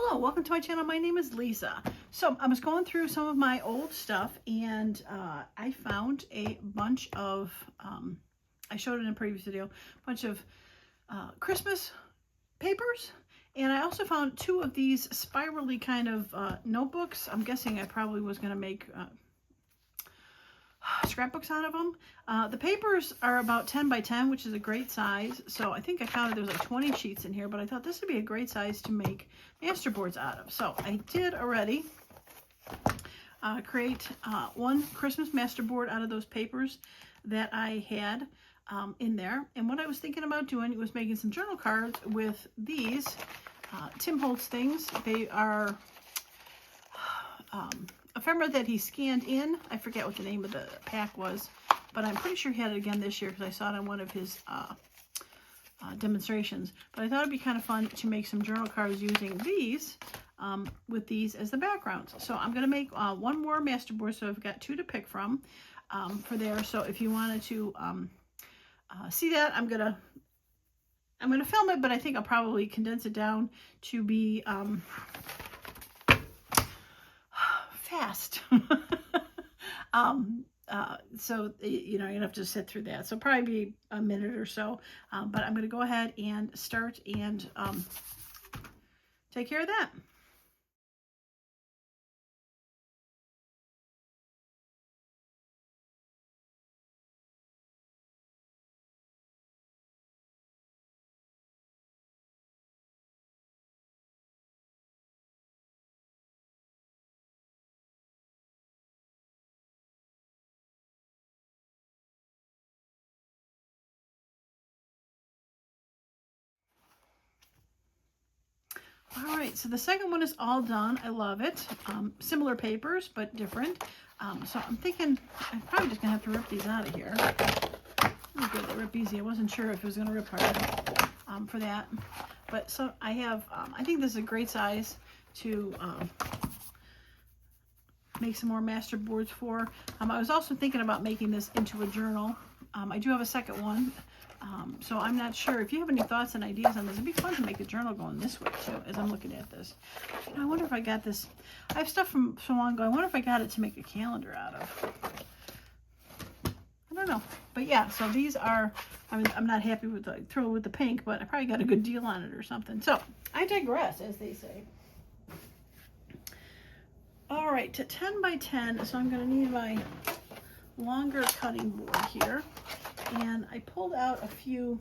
Hello, welcome to my channel. My name is Lisa. So I was going through some of my old stuff and I found a bunch of, I showed it in a previous video, a bunch of Christmas papers. And I also found two of these spirally kind of notebooks. I'm guessing I probably was going to make scrapbooks out of them. The papers are about 10 by 10, which is a great size. So I think I counted there was like 20 sheets in here, but I thought this would be a great size to make masterboards out of. So I did already create one Christmas masterboard out of those papers that I had in there. And what I was thinking about doing was making some journal cards with these Tim Holtz things. They are Ephemera that he scanned in. I forget what the name of the pack was, but I'm pretty sure he had it again this year because I saw it on one of his demonstrations. But I thought it'd be kind of fun to make some journal cards using these with these as the backgrounds. So I'm going to make one more masterboard, so I've got two to pick from for there. So if you wanted to see that, I'm gonna film it, but I think I'll probably condense it down to be fast. So you know, you're gonna have to sit through that, so probably be a minute or so, but I'm gonna go ahead and start and take care of that. All right, so the second one is all done. I love it. Similar papers, but different. So I'm thinking I'm probably just gonna have to rip these out of here. Oh, good, they rip easy. I wasn't sure if it was gonna rip hard for that. But so I have, I think this is a great size to make some more master boards for. I was also thinking about making this into a journal. I do have a second one. So I'm not sure. If you have any thoughts and ideas on this, it'd be fun to make a journal going this way too, as I'm looking at this. You know, I wonder if I got this. I have stuff from so long ago. I wonder if I got it to make a calendar out of. I don't know. But yeah, so these are, I mean, I'm not happy with the thrilled with the pink, but I probably got a good deal on it or something. So I digress, as they say. All right, to 10 by 10, so I'm going to need my longer cutting board here. And I pulled out a few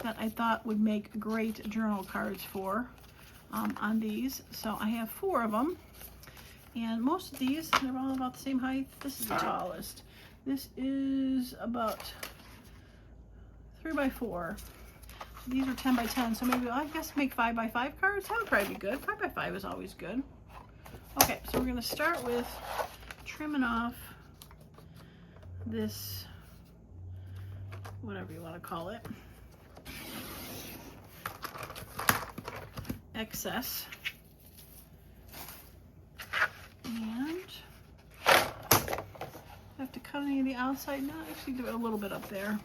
that I thought would make great journal cards for on these. So I have 4 of them. And most of these, they're all about the same height. This is the tallest. This is about 3 by 4. So these are 10 by 10. So maybe I guess make 5 by 5 cards. That would probably be good. 5 by 5 is always good. Okay, so we're going to start with trimming off this, whatever you want to call it, excess. And I have to cut any of the outside. No, actually do it a little bit up there.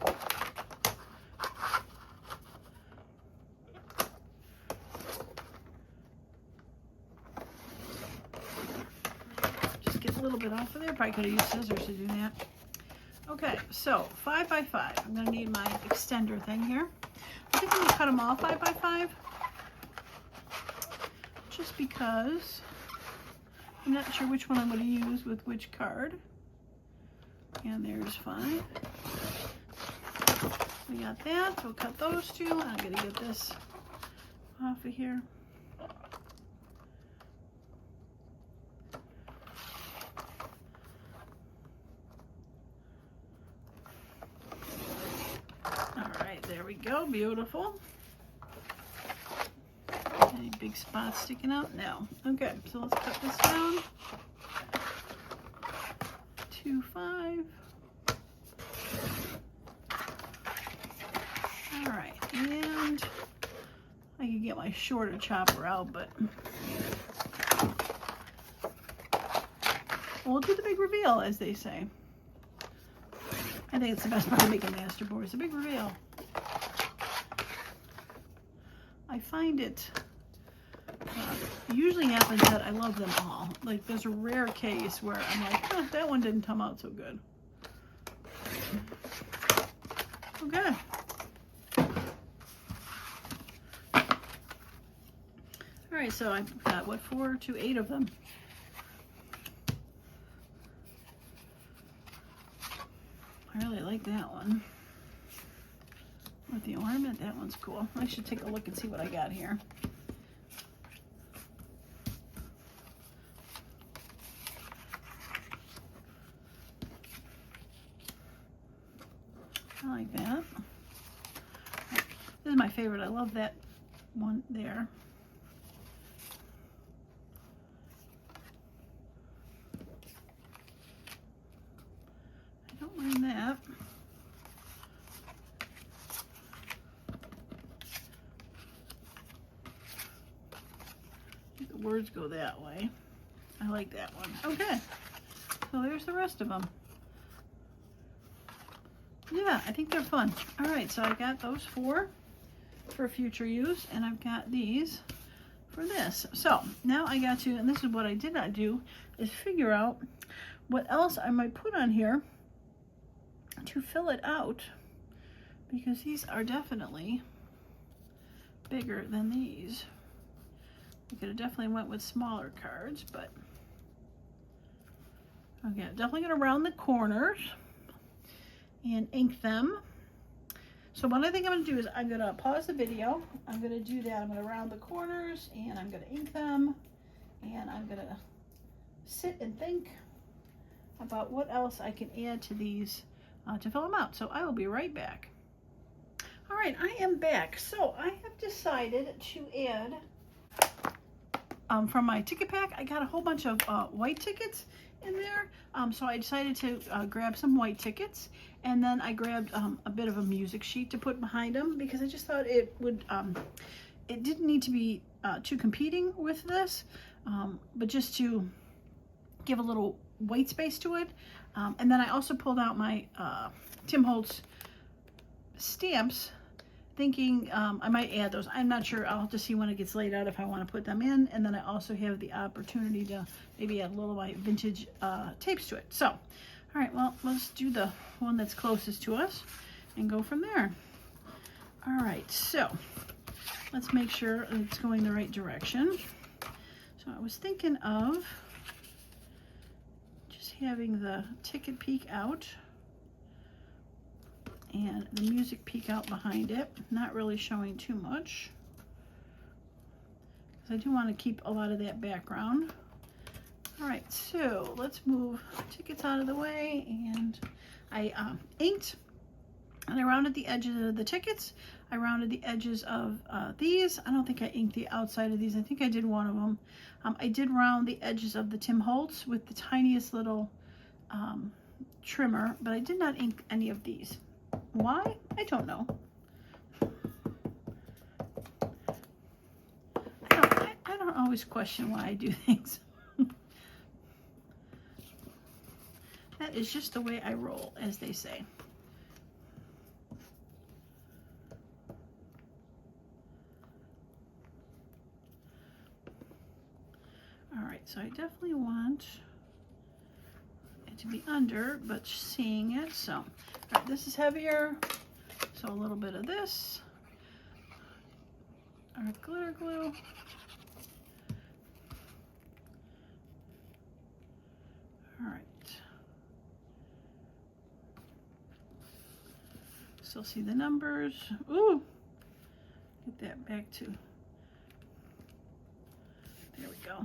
Just get a little bit off of there. Probably could have used scissors to do that. Okay, so 5 by 5. I'm going to need my extender thing here. I think I'm going to cut them all 5 by 5. Just because I'm not sure which one I'm going to use with which card. And there's 5. We got that. So we'll cut those two. I'm going to get this off of here. There we go, beautiful. Any big spots sticking out? No. Okay, so let's cut this down. 2, 5. All right, and I can get my shorter chopper out, but we'll do the big reveal, as they say. I think it's the best part of making masterboards, the big reveal. I find it Usually happens that I love them all. Like there's a rare case where I'm like, oh, that one didn't come out so good. Okay. All right, so I've got, what, 4 to 8 of them. I really like that one. With the ornament, that one's cool. I should take a look and see what I got here. I like that. This is my favorite. I love that one there. I don't mind that. The words go that way. I like that one. Okay. So there's the rest of them. Yeah, I think they're fun. All right, so I got those 4 for future use, and I've got these for this. So now I got to, and this is what I did not do, is figure out what else I might put on here to fill it out, because these are definitely bigger than these. We could have definitely went with smaller cards, but okay, definitely gonna round the corners and ink them. So what I think I'm gonna do is I'm gonna pause the video. I'm gonna do that. I'm gonna round the corners and I'm gonna ink them, and I'm gonna sit and think about what else I can add to these to fill them out. So I will be right back. All right, I am back. So I have decided to add, from my ticket pack, I got a whole bunch of white tickets in there. So I decided to grab some white tickets, and then I grabbed a bit of a music sheet to put behind them, because I just thought it would, it didn't need to be too competing with this, but just to give a little white space to it. And then I also pulled out my Tim Holtz stamps, thinking I might add those. I'm not sure. I'll have to see when it gets laid out if I want to put them in. And then I also have the opportunity to maybe add a little white vintage tapes to it. So, all right, well, let's do the one that's closest to us and go from there. All right, so let's make sure it's going the right direction. So I was thinking of just having the ticket peek out and the music peek out behind it, not really showing too much, because I do want to keep a lot of that background. All right, so let's move tickets out of the way, and I inked, and I rounded the edges of the tickets. I rounded the edges of these. I don't think I inked the outside of these. I think I did one of them. I did round the edges of the Tim Holtz with the tiniest little trimmer, but I did not ink any of these. Why? I don't know. I don't always question why I do things. That is just the way I roll, as they say. All right, so I definitely want it to be under, but seeing it. So, all right, this is heavier, so a little bit of this, our glitter glue. All right. Still see the numbers. Ooh, get that back to, there we go.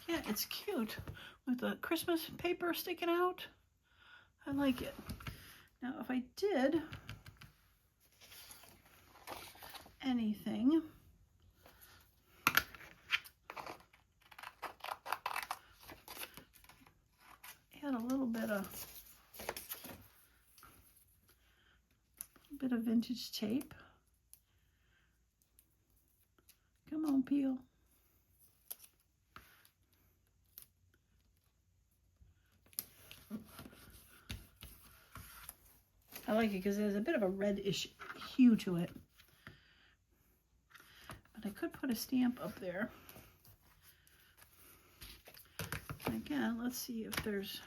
Yeah, it's cute with the Christmas paper sticking out. I like it. Now, if I did anything, add a little bit of vintage tape. Come on, peel. like it because it has a bit of a reddish hue to it. But I could put a stamp up there. And again, let's see if there's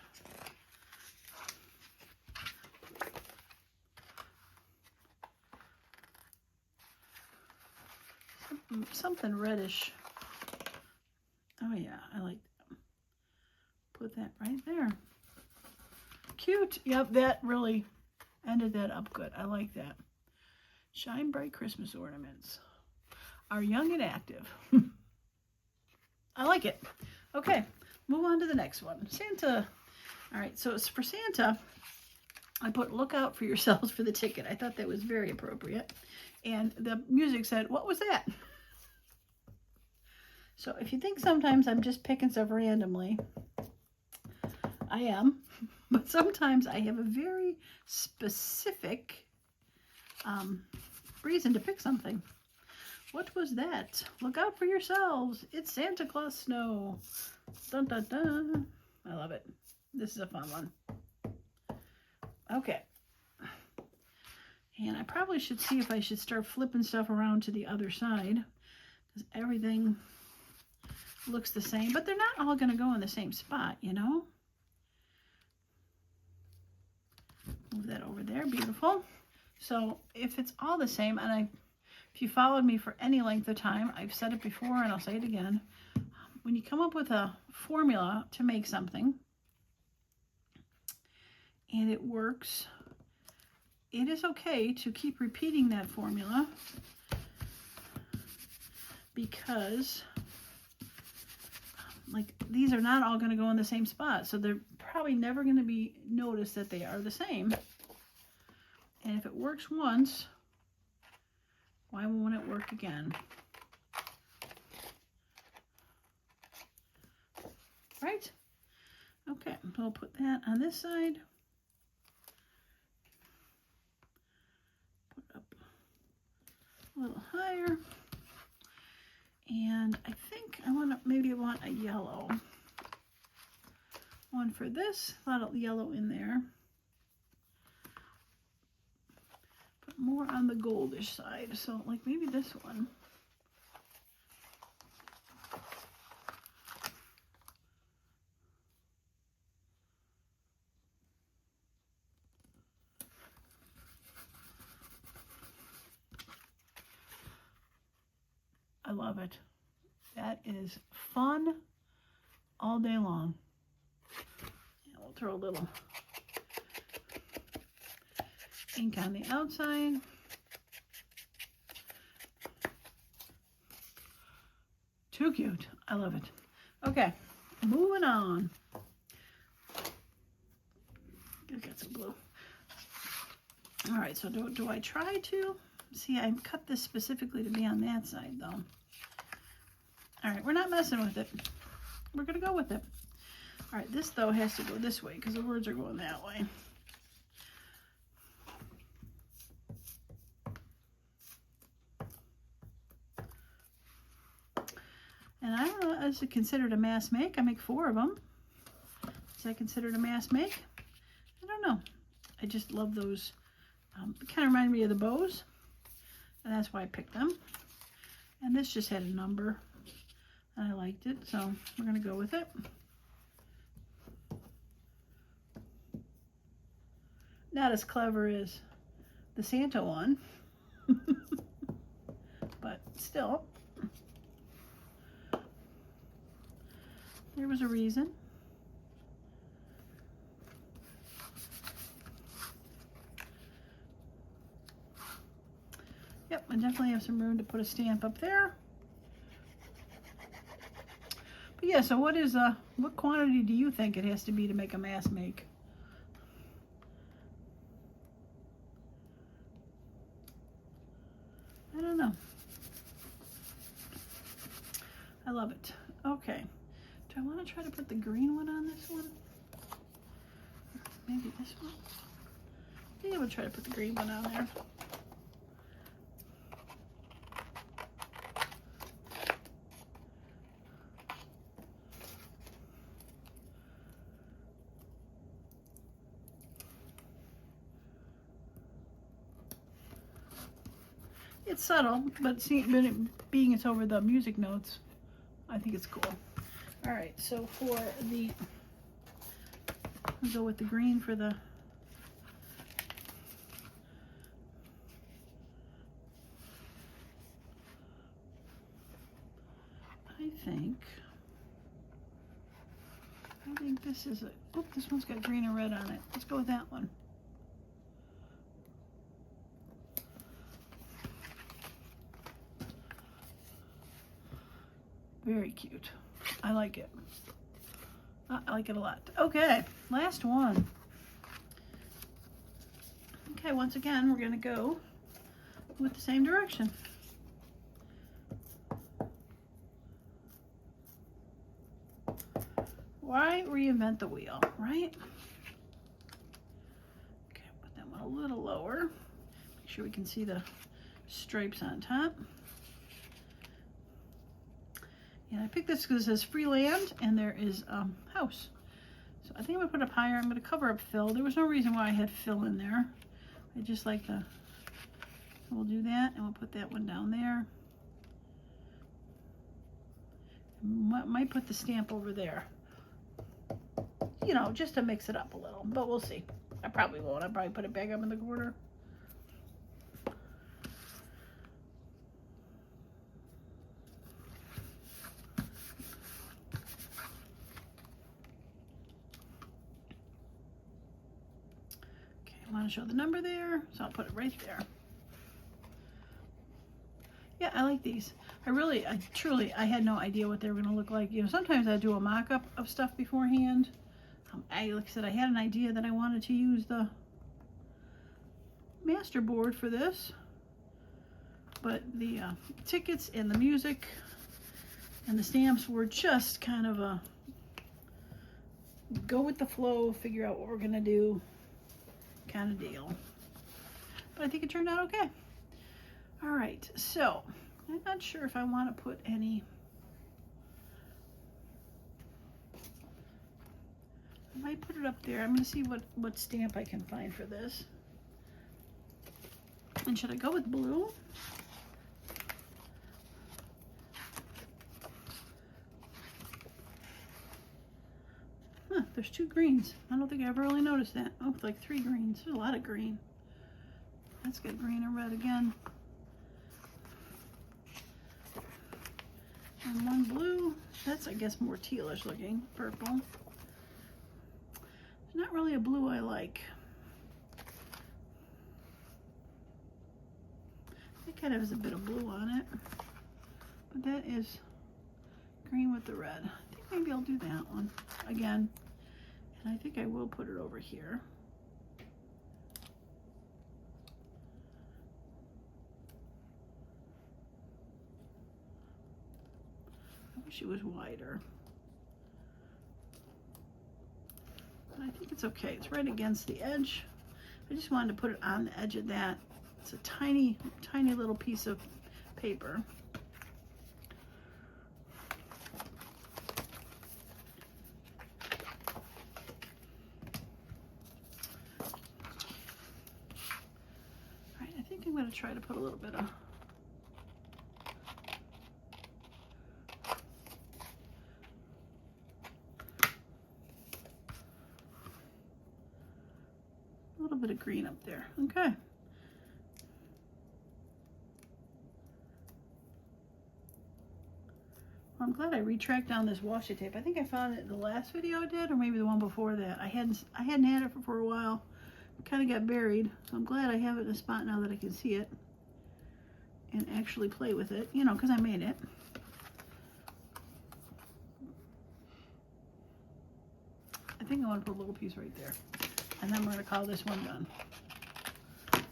something reddish. Oh yeah, I like that. Put that right there. Cute. Yep, that really ended that up good. I like that. Shine bright Christmas ornaments are young and active. I like it. Okay, move on to the next one. Santa. All right, so it's for Santa. I put look out for yourselves for the ticket. I thought that was very appropriate. And the music said, what was that? So if you think sometimes I'm just picking stuff randomly, I am. But sometimes I have a very specific reason to pick something. What was that? Look out for yourselves. It's Santa Claus snow. Dun, dun, dun. I love it. This is a fun one. Okay. And I probably should see if I should start flipping stuff around to the other side, because everything looks the same, but they're not all going to go in the same spot, you know? Move that over there. Beautiful. So if it's all the same, and if you followed me for any length of time, I've said it before and I'll say it again. When you come up with a formula to make something and it works, it is okay to keep repeating that formula, because like these are not all going to go in the same spot, so they're probably never going to be noticed that they are the same. And if it works once, why won't it work again? Right? Okay, so I'll put that on this side. Put it up a little higher. And I think I maybe want a yellow one for this. A lot of yellow in there. Put more on the goldish side. So like maybe this one. I love it. That is fun all day long. And we'll throw a little ink on the outside. Too cute. I love it. Okay, moving on. I've got some blue. All right, so do I try to? See, I cut this specifically to be on that side, though. All right, we're not messing with it. We're going to go with it. All right, this, though, has to go this way because the words are going that way. And I don't know, is it considered a mass make? I make 4 of them. Is that considered a mass make? I don't know. I just love those. It kind of reminded me of the bows. And that's why I picked them. And this just had a number. And I liked it, so we're going to go with it. Not as clever as the Santa one. But still. There was a reason. Yep, I definitely have some room to put a stamp up there. But yeah, so what quantity do you think it has to be to make a mass make? I don't know. I love it. Okay. Do I want to try to put the green one on this one? Maybe this one? Yeah, we'll try to put the green one on there. It's subtle, but being it's over the music notes, I think it's cool. All right, so for the, I'll go with the green for the, I think this is a, oh, this one's got green and red on it. Let's go with that one. Very cute. I like it. I like it a lot. Okay, last one. Okay, once again, we're gonna go with the same direction. Why reinvent the wheel, right? Okay, put that one a little lower. Make sure we can see the stripes on top. And I picked this because it says free land and there is a house. So I think I'm gonna put up higher. I'm gonna cover up fill. There was no reason why I had fill in there. I just like the, so we'll do that and we'll put that one down there. Might put the stamp over there. You know, just to mix it up a little, but we'll see. I probably won't. I'll probably put it back up in the corner. Okay, I want to show the number there, so I'll put it right there. Yeah, I like these. I had no idea what they were going to look like. You know, sometimes I do a mock-up of stuff beforehand. Like I said, I had an idea that I wanted to use the master board for this, but the tickets and the music and the stamps were just kind of a go with the flow, figure out what we're gonna do kind of deal. But I think it turned out okay. All right, so I'm not sure if I want to put any. I might put it up there. I'm going to see what stamp I can find for this. And should I go with blue? Huh, there's 2 greens. I don't think I ever really noticed that. Oh, it's like 3 greens. There's a lot of green. Let's get green and red again. And 1 blue. That's, I guess, more tealish looking. Purple. Not really a blue I like. It kind of has a bit of blue on it, but that is green with the red. I think maybe I'll do that one again, and I think I will put it over here. I wish it was wider. I think it's okay. It's right against the edge. I just wanted to put it on the edge of that. It's a tiny, tiny little piece of paper. All right, I think I'm going to try to put a little bit of green up there. Okay. Well, I'm glad I retracked down this washi tape. I think I found it in the last video I did, or maybe the one before that. I hadn't had it for a while. It kind of got buried, so I'm glad I have it in a spot now that I can see it and actually play with it, you know, because I made it. I think I want to put a little piece right there. And then we're going to call this one done.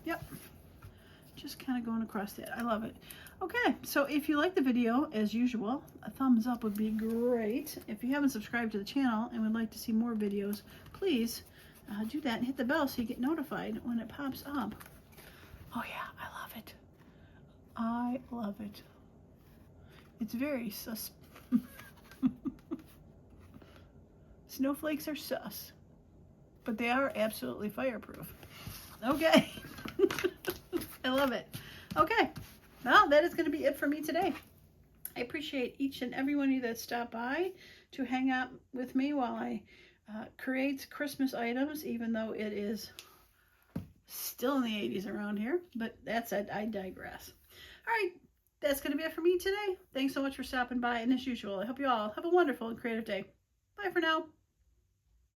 Yep. Just kind of going across that. I love it. Okay, so if you like the video, as usual, a thumbs up would be great. If you haven't subscribed to the channel and would like to see more videos, please do that and hit the bell so you get notified when it pops up. Oh yeah, I love it. I love it. It's very sus. Snowflakes are sus, but they are absolutely fireproof. Okay. I love it. Okay, well, that is going to be it for me today. I appreciate each and every one of you that stopped by to hang out with me while I create Christmas items, even though it is still in the 80s around here. But that's it. I digress. All right. That's going to be it for me today. Thanks so much for stopping by. And as usual, I hope you all have a wonderful and creative day. Bye for now.